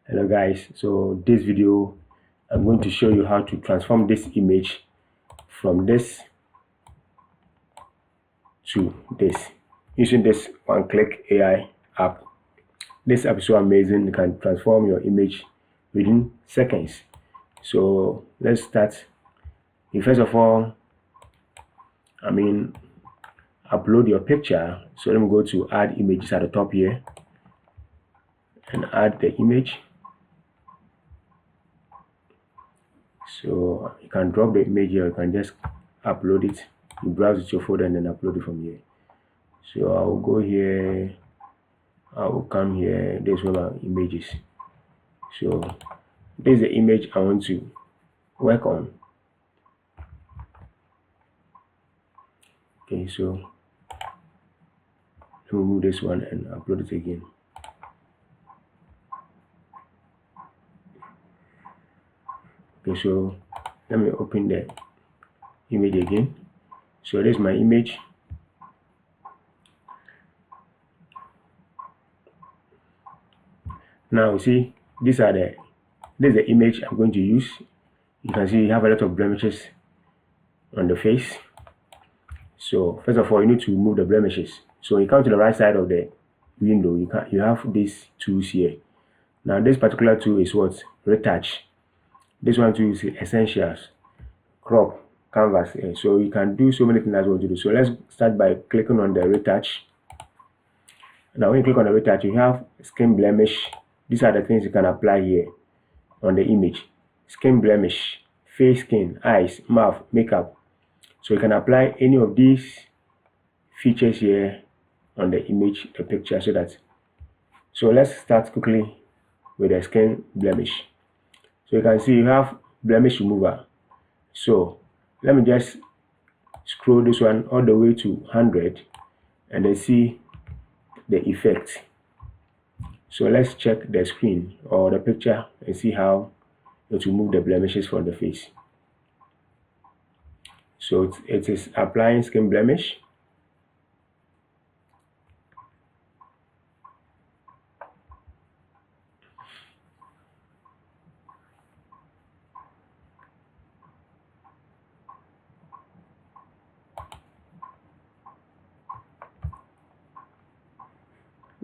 Hello guys, so this video I'm going to show you how to transform this image from this to this using this 1Click AI app. This app is so amazing, you can transform your image within seconds. So let's start. First of all, upload your picture. So let me go to add images at the top here and add the image. So you can drop the image here, you can just upload it. You browse with your folder and then upload it from here. So I will go here, I will come here, this is where my images. So this is the image I want to work on. Okay, so let me move this one and upload it again. Okay, so let me open the image again. So this is my image. Now see, this is the image I'm going to use. You can see you have a lot of blemishes on the face. So first of all, you need to remove the blemishes. So you come to the right side of the window, you have these tools here. Now this particular tool is what? Retouch. This one too is essentials, crop, canvas. So you can do so many things that you want to do. So let's start by clicking on the retouch. Now when you click on the retouch, you have skin blemish. These are the things you can apply here on the image. Skin blemish, face skin, eyes, mouth, makeup. So you can apply any of these features here on the image, the picture, so let's start quickly with the skin blemish. So you can see you have blemish remover. So let me just scroll this one all the way to 100 and then see the effect. So let's check the screen or the picture and see how it will remove the blemishes from the face. So it is applying skin blemish.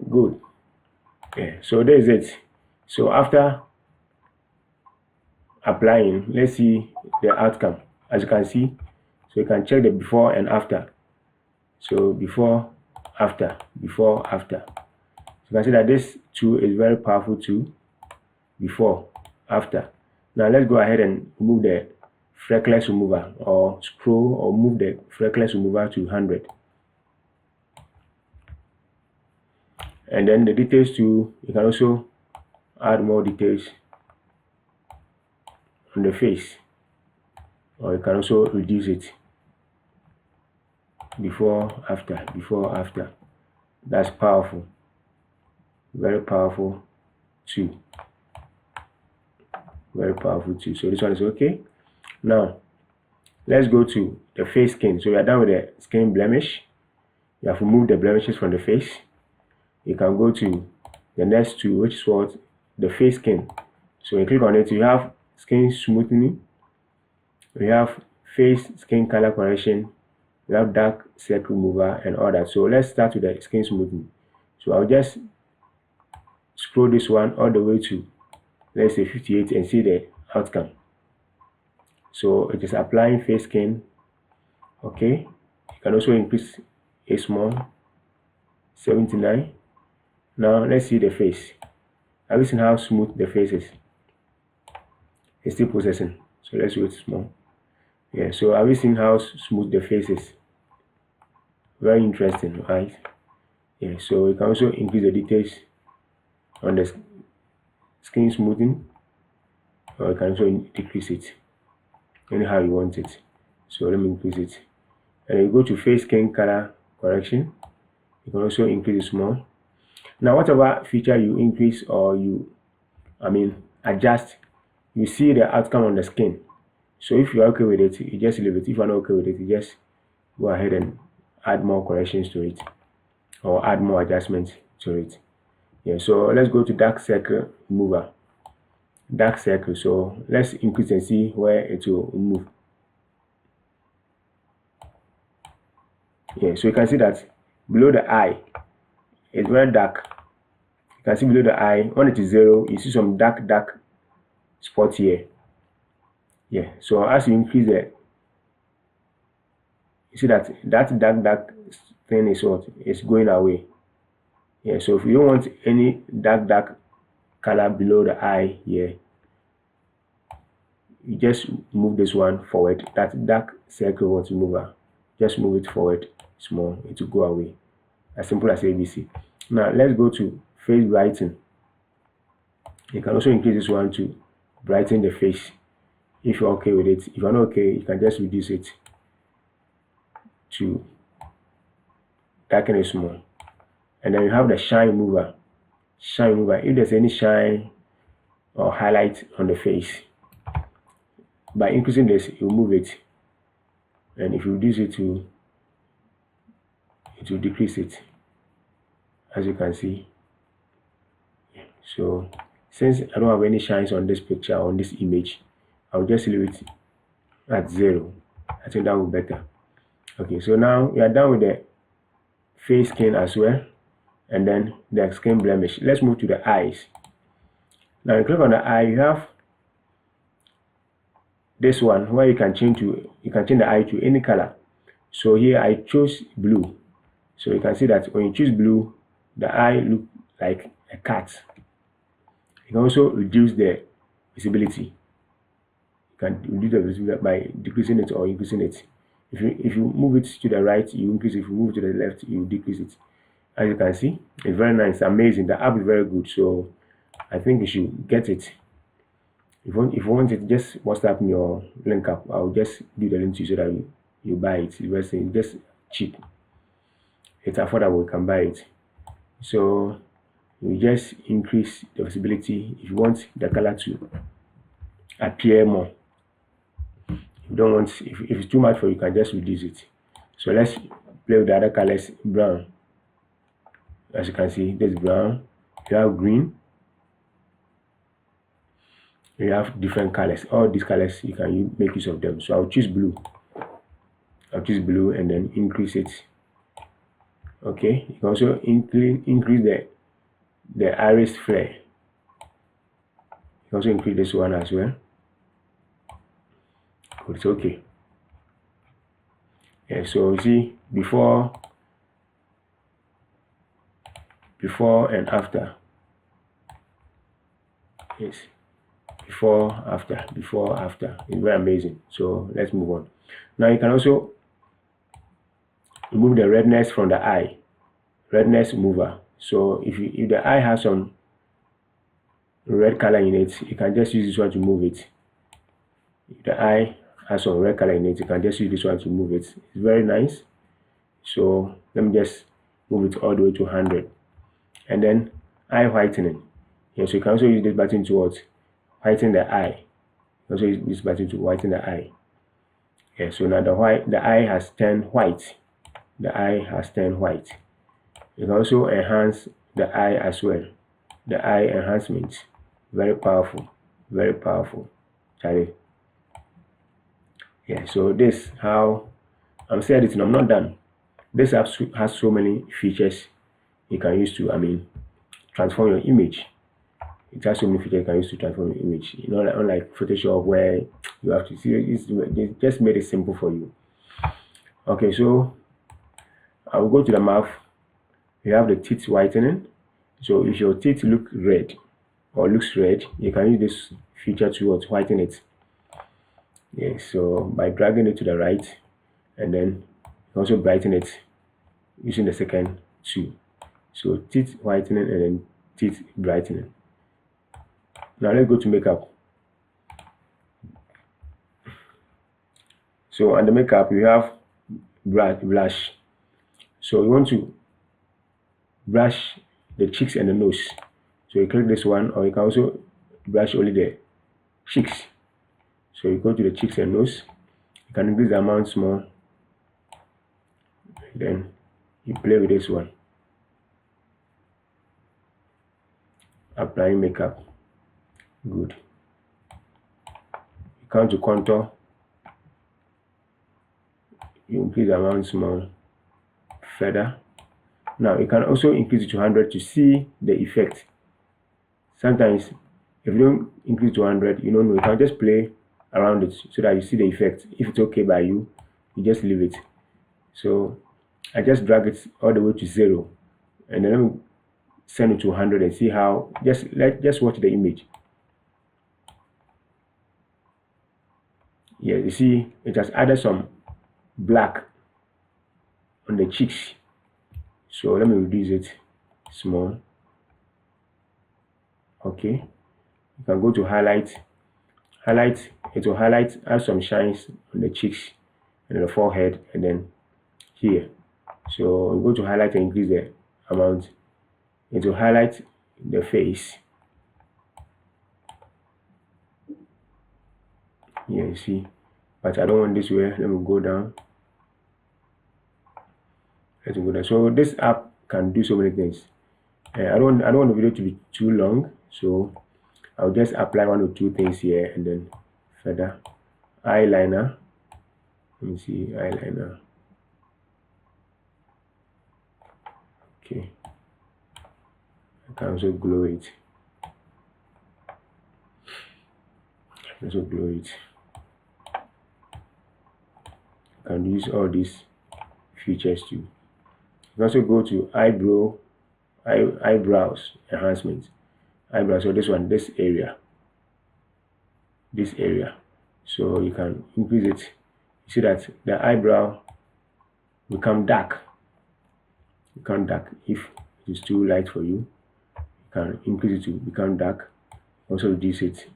Good. Okay, so there is it. So after applying, let's see the outcome. As you can see, so you can check the before and after. So before, after, before, after. So you can see that this tool is very powerful too. Before, after. Now let's go ahead and remove the freckles remover, or scroll or move the freckles remover to 100. And then the details too, you can also add more details on the face, or you can also reduce it. Before, after, before, after. That's powerful, very powerful too, very powerful too. So this one is okay. Now let's go to the face skin. So we are done with the skin blemish. You have removed the blemishes from the face. You can go to the next tool, which is what? The face skin. So you click on it, you have skin smoothing, we have face skin color correction, we have dark circle remover and all that. So let's start with the skin smoothing. So I'll just scroll this one all the way to, let's say, 58 and see the outcome. So it is applying face skin. Okay, you can also increase a small, 79. Now let's see the face. Have you seen how smooth the face is? It's still processing, so let's wait small. Yeah, so have you seen how smooth the face is? Very interesting, right? Yeah, so you can also increase the details on the skin smoothing, or you can also decrease it anyhow you want it. So let me increase it. And you go to face skin color correction, you can also increase it small. Now whatever feature you increase or you adjust, you see the outcome on the skin. So if you're okay with it, you just leave it. If you're not okay with it, you just go ahead and add more corrections to it or add more adjustments to it. Yeah, so let's go to dark circle remover. dark circle. So let's increase and see where it will move. Yeah, so you can see that below the eye it's very dark. You can see below the eye when it is 0, you see some dark spot here. Yeah, so as you increase it, you see that dark thing is what is going away. Yeah, so if you don't want any dark color below the eye here, you just move this one forward. That dark circle wants to move, just move it forward small, it will go away. As simple as ABC. Now let's go to face brightening. You can also increase this one to brighten the face if you're okay with it. If you're not okay, you can just reduce it to darken it small. And then you have the shine mover. Shine mover, if there's any shine or highlight on the face, by increasing this, you move it. And if you reduce it to, it will decrease it, as you can see. So since I don't have any shines on this picture, on this image, I'll just leave it at 0. I think that will be better. Okay, so now we are done with the face skin as well, and then the skin blemish. Let's move to the eyes. Now you click on the eye, you have this one where you can change the eye to any color. So here I chose blue. So you can see that when you choose blue, the eye look like a cat. You can also reduce the visibility. You can reduce the visibility by decreasing it or increasing it. If you move it to the right, you increase it. If you move it to the left, you decrease it. As you can see, it's very nice, amazing. The app is very good, so I think you should get it. If you want it, just WhatsApp me or link up. I'll just do the link to you so that you buy it. It's just cheap. It's affordable. You can buy it. So you just increase the visibility. If you want the color to appear more, if you don't want, if it's too much for you, you can just reduce it. So let's play with the other colors. Brown. As you can see, this brown. You have green. You have different colors. All these colors you can make use of them. So I'll choose blue. I'll choose blue and then increase it. Okay. You can also increase the iris flare. You can also increase this one as well. It's okay. Yeah, so you see before and after. Yes. Before after. It's very amazing. So let's move on. Now you can also remove the redness from the eye. Redness mover. So if the eye has some red color in it, you can just use this one to move it. If the eye has some red color in it, you can just use this one to move it. It's very nice. So let me just move it all the way to 100. And then eye whitening. Yeah, so you can also use this button to what? Whiten the eye. Also use this button to whiten the eye. Yeah, so now the eye has turned white. The eye has turned white. You can also enhance the eye as well. The eye enhancement. Very powerful. Very powerful. Charlie. Yeah, so this how I'm still editing. I'm not done. This app has so many features you can use to transform your image. It has so many features you can use to transform your image. You know, unlike Photoshop where you have to see they just made it simple for you. Okay, so I will go to the mouth. You have the teeth whitening. So if your teeth look red or looks red, you can use this feature to whiten it. Yeah, so by dragging it to the right, and then also brighten it using the second two. So teeth whitening and then teeth brightening. Now let's go to makeup. So on the makeup you have blush. So you want to brush the cheeks and the nose. So you click this one, or you can also brush only the cheeks. So you go to the cheeks and nose. You can increase the amount small. Then you play with this one. Applying makeup. Good. come to contour, you increase the amount small further. Now you can also increase it to 100 to see the effect. Sometimes if you don't increase to 100, you don't know, you can just play around it so that you see the effect. If it's okay by you, you just leave it. So I just drag it all the way to 0, and then let me send it to 100 and see how. Just watch the image. Yeah, you see it has added some black on the cheeks. So let me reduce it small. Okay, you can go to highlight. It will highlight, add some shines on the cheeks and the forehead, and then here. So you go to highlight and increase the amount. It will highlight the face. Here you see, but I don't want this way. Let me go down. Let me go down. So this app can do so many things. I don't want the video to be too long, so I'll just apply 1 or 2 things here, and then further eyeliner. Let me see, eyeliner. Okay, I can also glow it. You can use all these features too. You can also go to eyebrows enhancement. Eyebrows, so this area. So you can increase it. You see that the eyebrow become dark. If it is too light for you, you can increase it to become dark. Also reduce it.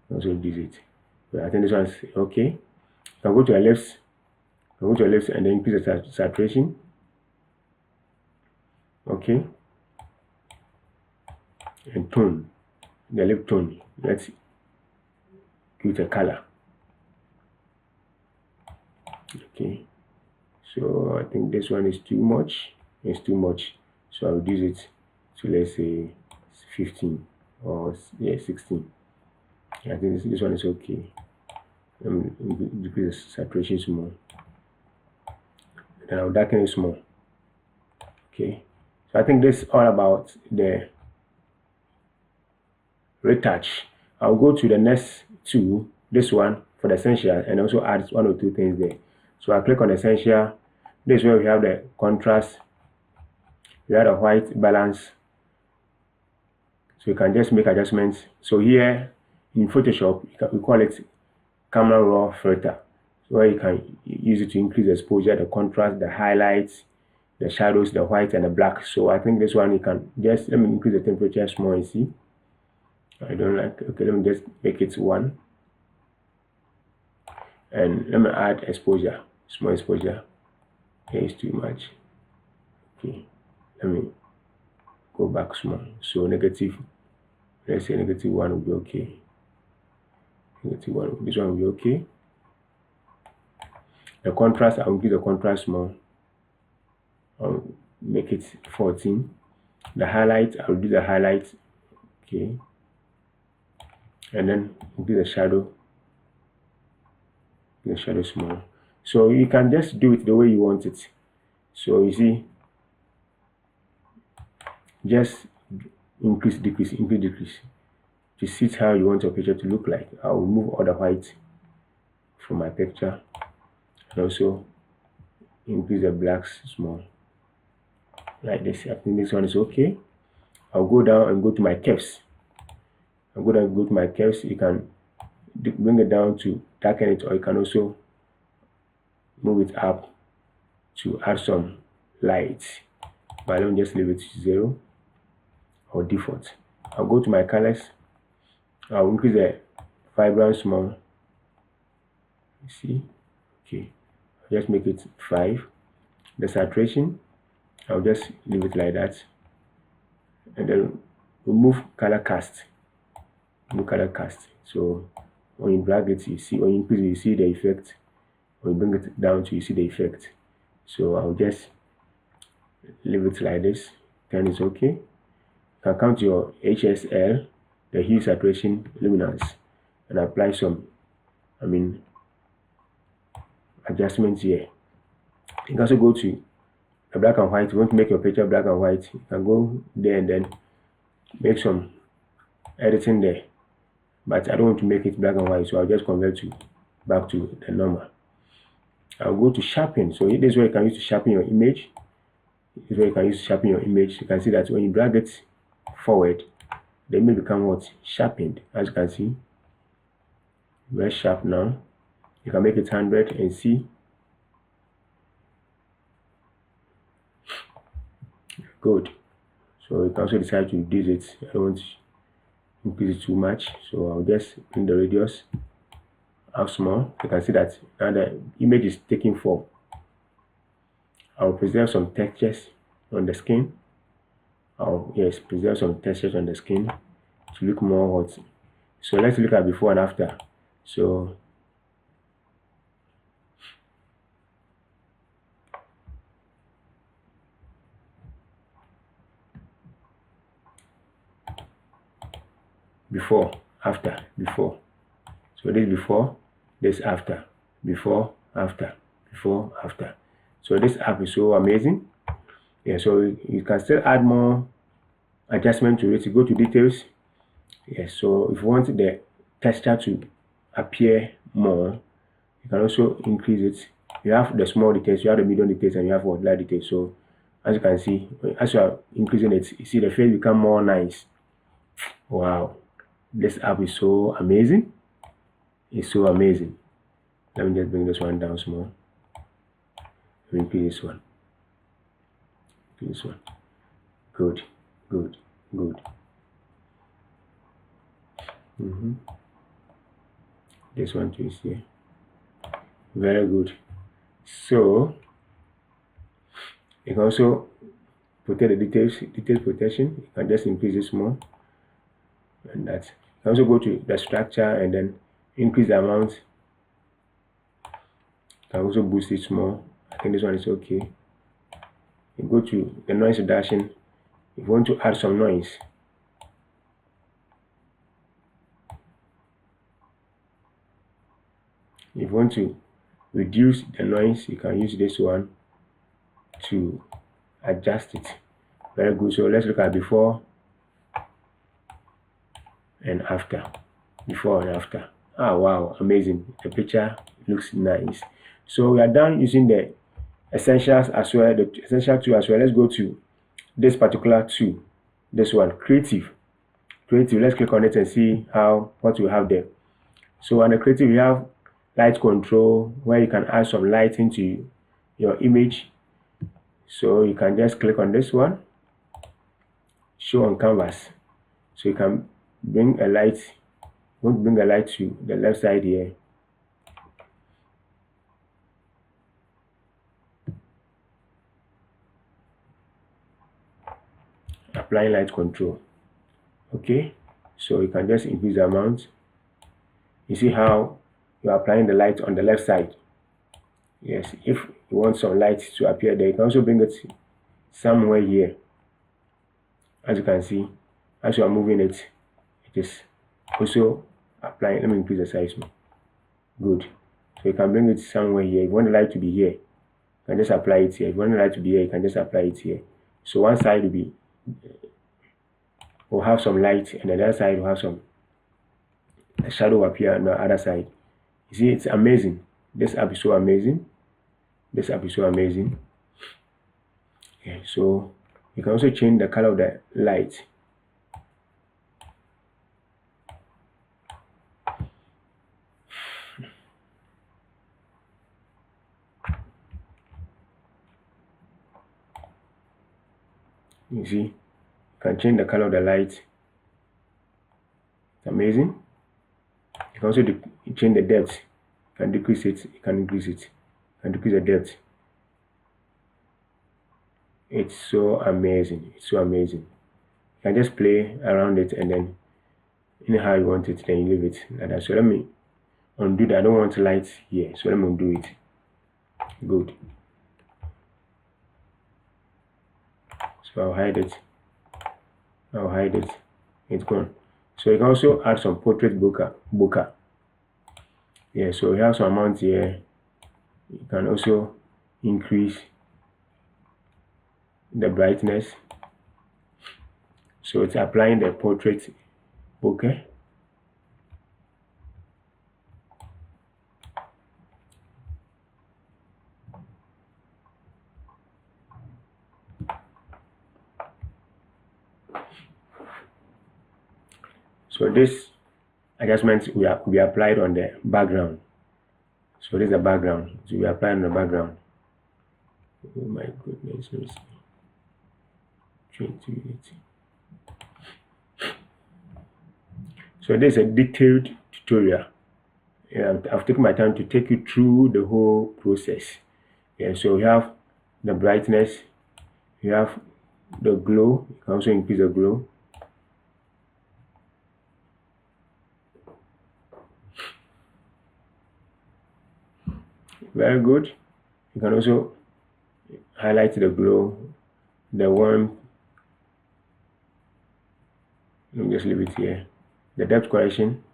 But I think this one is okay. You can go to your lips. And then increase the saturation. Okay. And tone, the lip tone. Let's give it a color. Okay. So I think this one is too much. So I'll reduce it to, let's say, 15 or 16. I think this one is okay. Decrease the saturation small. Then I'll darken it small. Okay. So I think this is all about the retouch. I'll go to the next two. This one for the essential, and also add 1 or 2 things there. So I click on essential. This is where we have the contrast. We have the white balance. So you can just make adjustments. So here in Photoshop, we call it camera raw filter. So where you can use it to increase the exposure, the contrast, the highlights, the shadows, the white and the black. So I think this one you can just, let me increase the temperature small and see. I don't like, okay, let me just make it 1. And let me add exposure, small exposure. Okay, it's too much. Okay, let me go back small. So negative, let's say -1 will be okay. -1, this one will be okay. The contrast, I'll give the contrast small. I'll make it 14. The highlight, I'll do the highlight. Okay. And then do the shadow. The shadow small. So you can just do it the way you want it. So you see, just increase, decrease to see how you want your picture to look like. I'll remove all the white from my picture, and also increase the blacks small like this. I think this one is okay. I'll go down and go to my curves. You can bring it down to darken it, or you can also move it up to add some light. But let me just leave it to 0 or default. I'll go to my colors. I'll increase the vibrance small. You see, okay. I'll just make it 5. The saturation, I'll just leave it like that, and then remove color cast. So when you drag it, you see, when you increase it, you see the effect. When you bring it down to, you see the effect. So I'll just leave it like this. Then it's okay. You can come to your HSL. the hue saturation luminance and apply some adjustments here. You can also go to the black and white. You want to make your picture black and white, you can go there and then make some editing there, but I don't want to make it black and white, so I'll just convert to back to the normal. I'll go to sharpen. So this is where you can use to sharpen your image. This is where you can use to sharpen your image. You can see that when you drag it forward, the image become what? Sharpened. As you can see, very sharp now. You can make it 100 and see. Good. So you can also decide to reduce it. I don't want to increase it too much, so I'll just bring the radius out small. You can see that now the image is taking form. I'll preserve some textures on the skin. Preserve some textures on the skin to look more hot. So let's look at before and after. So before, after, before. So this before, this after, before, after, before, after. So this app is so amazing. Yeah, so you can still add more adjustment to it. You go to details. Yes, so if you want the texture to appear more, you can also increase it. You have the small details, you have the medium details, and you have what large details. So as you can see, as you are increasing it, you see the face become more nice. Wow, this app is so amazing. It's so amazing. Let me just bring this one down small. Increase this one. This one. Good, good, good. This one too is here. Very good. So you can also protect the details protection. You can just increase this more, and that. You can also go to the structure and then increase the amount. You can also boost it more. I think this one is okay. You go to the noise reduction. If you want to add some noise, if you want to reduce the noise, you can use this one to adjust it. Very good. So let's look at before and after. Before and after. Ah, wow, amazing. The picture looks nice. So we are done using the essentials as well, the essential tool as well. Let's go to this particular tool, this one, creative. Let's click on it and see what we have there. So on the creative, we have light control, where you can add some light into your image. So you can just click on this one, show on canvas. So you can bring a light. Want to bring a light to the left side here. Applying light control. Okay, so you can just increase the amount. You see how you're applying the light on the left side. Yes, if you want some light to appear there, you can also bring it somewhere here. As you can see, as you are moving it, it is also applying. Let me increase the size more. Good. So you can bring it somewhere here. If you want the light to be here, you can just apply it here. If you want the light to be here, you can just apply it here. So one side will have some light, and the other side will have some shadow appear on the other side. You see, it's amazing. This app is so amazing. This app is so amazing. Okay, so you can also change the color of the light. You see, you can change the color of the light. It's amazing. You can also change the depth. You can decrease it, you can increase it, you can decrease the depth. It's so amazing. It's so amazing. You can just play around it, and then anyhow you want it, then you leave it like that. So let me undo that. I don't want light here, so let me undo it. Good. So I'll hide it. It's gone. So you can also add some portrait bokeh. Yeah, so we have some amount here. You can also increase the brightness. So it's applying the portrait bokeh. So this adjustment will be applied on the background. So this is the background. So we apply on the background. Oh my goodness, let me see. 20 minutes. So this is a detailed tutorial. I've taken my time to take you through the whole process. Yeah, so we have the brightness, you have the glow. You can also increase the glow. Very good. You can also highlight the glow, the warmth. Let me just leave it here. The depth correction.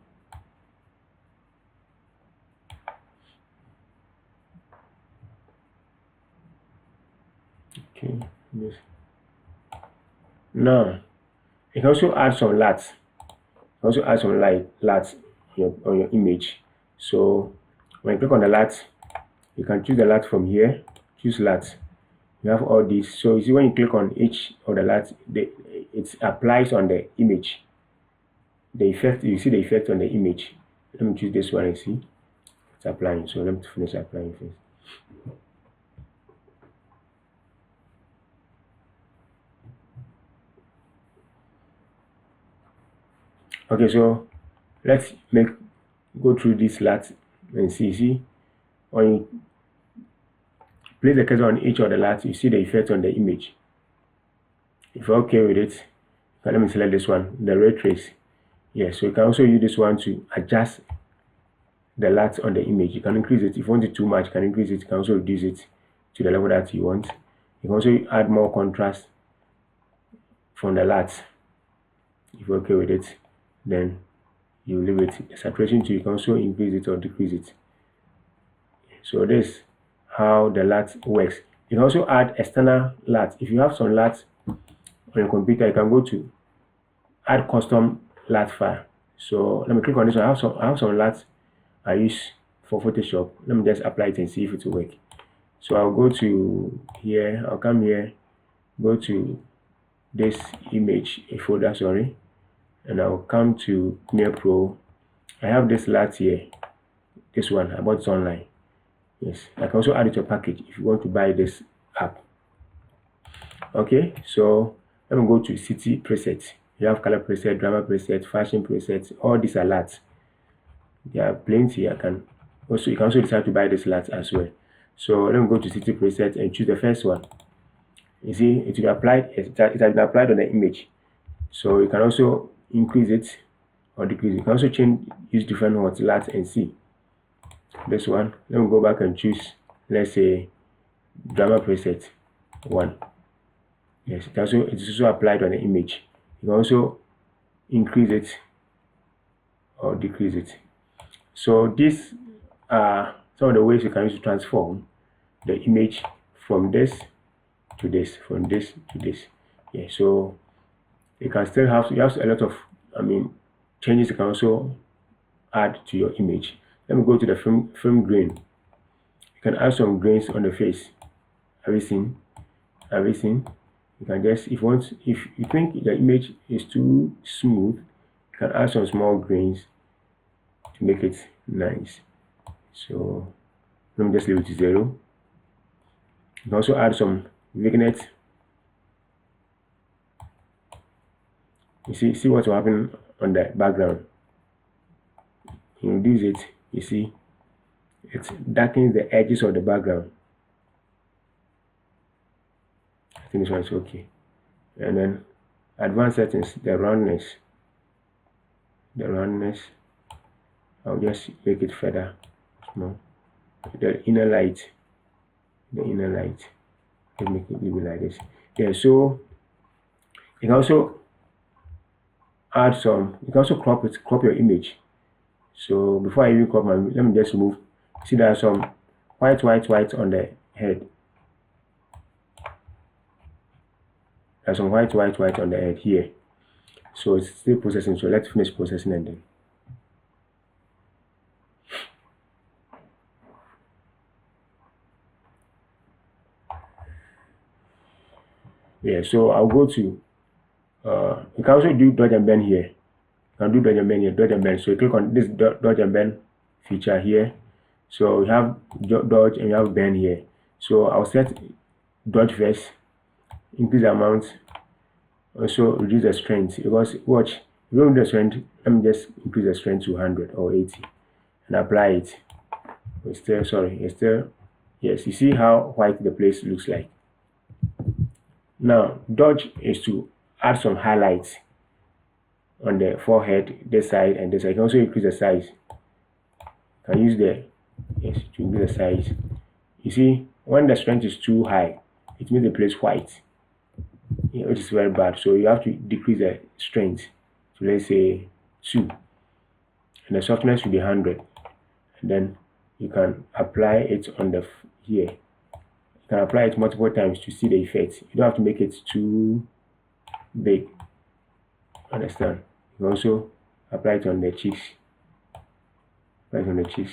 Okay. Yes. Now you can also add some lights. Also add some lights on your image. So when you click on the lights, you can choose the light from here. Choose lights. You have all these. So you see when you click on each of the lights, it applies on the image. The effect, you see the effect on the image. Let me choose this one and see. It's applying. So let me finish applying first. Okay, so let's go through this light and see when you place the cursor on each of the lights, you see the effect on the image. If you're okay with it, let me select this one, the ray trace. Yes, so you can also use this one to adjust the light on the image. You can increase it. If you want it too much, you can increase it. You can also reduce it to the level that you want. You can also add more contrast from the light. If you're okay with it, then you leave it. The saturation too, you can also increase it or decrease it. So this is how the light works. You can also add external light. If you have some light on your computer, you can go to add custom light file. So let me click on this one. I have some lights I use for Photoshop. Let me just apply it and see if it will work. So I'll go to here. I'll come here, go to this image, a folder, sorry, and I'll come to Premiere Pro. I have this light here. This one I bought it online. Yes, I can also add it to a package if you want to buy this app. Okay, so let me go to city presets. You have color preset, drama preset, fashion preset. All these are lights. There are plenty. You can also decide to buy this light as well. So let me go to city preset and choose the first one. You see, it will be applied. It has been applied on the image. So you can also increase it or decrease it. You can also use different lights and see. This one, let me go back and choose, let's say, drama preset 1. Yes, it is also applied on the image. You can also increase it or decrease it. So these are some of the ways you can use to transform the image from this to this, from this to this. Yeah, so you can still have a lot of changes you can also add to your image. Let me go to the film grain. You can add some grains on the face. Everything. You can just, if you think the image is too smooth, you can add some small grains to make it nice. So let me just leave it to 0. You can also add some vignette. You see what will happen on the background. You reduce it, you see, it darkens the edges of the background. I think this one is okay. And then advanced settings, the roundness. I'll just make it further small. The inner light. Let me leave it like this. Yeah, so you can also add some, you can also crop it, crop your image. So before I even crop my, let me just remove, see there are some white on the head. There's some white on the head here. So it's still processing, so let's finish processing and then. Yeah, so I'll go to, you can also do dodge and bend here. You can do dodge and bend here, dodge and bend. So you click on this dodge and bend feature here. So you have dodge and you have bend here. So I'll set dodge first, increase the amount, also reduce the strength, because watch, if you don't do the strength, let me just increase the strength to 100 or 80 and apply it. It's still, sorry, it's still, yes, you see how white the place looks like. Now dodge is to add some highlights on the forehead, this side and this side. You can also increase the size. You can use the, yes, to increase the size. You see, when the strength is too high, it makes the place white, which is very bad. So you have to decrease the strength to, let's say, 2, and the softness should be 100, and then you can apply it on the here. You can apply it multiple times to see the effect. You don't have to make it too big. Understand? You can also apply it on the cheeks. Apply it on the cheeks.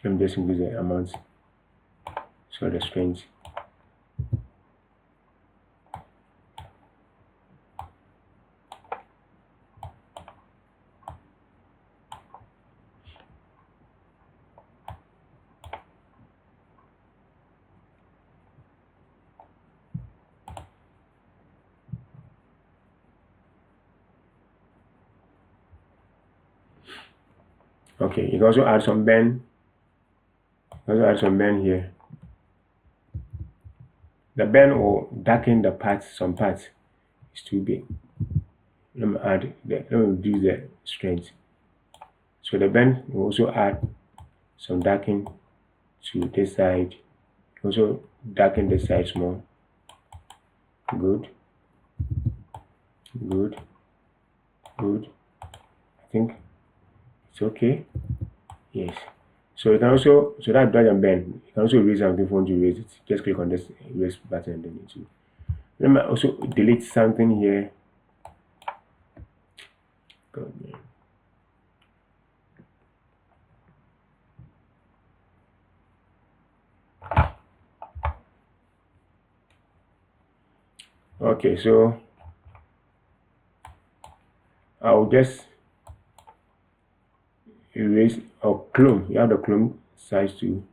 Let me just increase the amount. So the strength. Okay, you can also add some bend. Also add some bend here. The bend will darken the parts, some parts is too big. Let me add let me reduce the strength. So the bend will also add some darken to this side. Also darken this side small. Good. Good. Good. I think it's okay. Yes. So you can also, so that dodge and bend, you can also erase something if you want to erase it. Just click on this erase button and then it will. Let me also delete something here. God, man. Okay, so I'll just erase or clone. You have the clone size to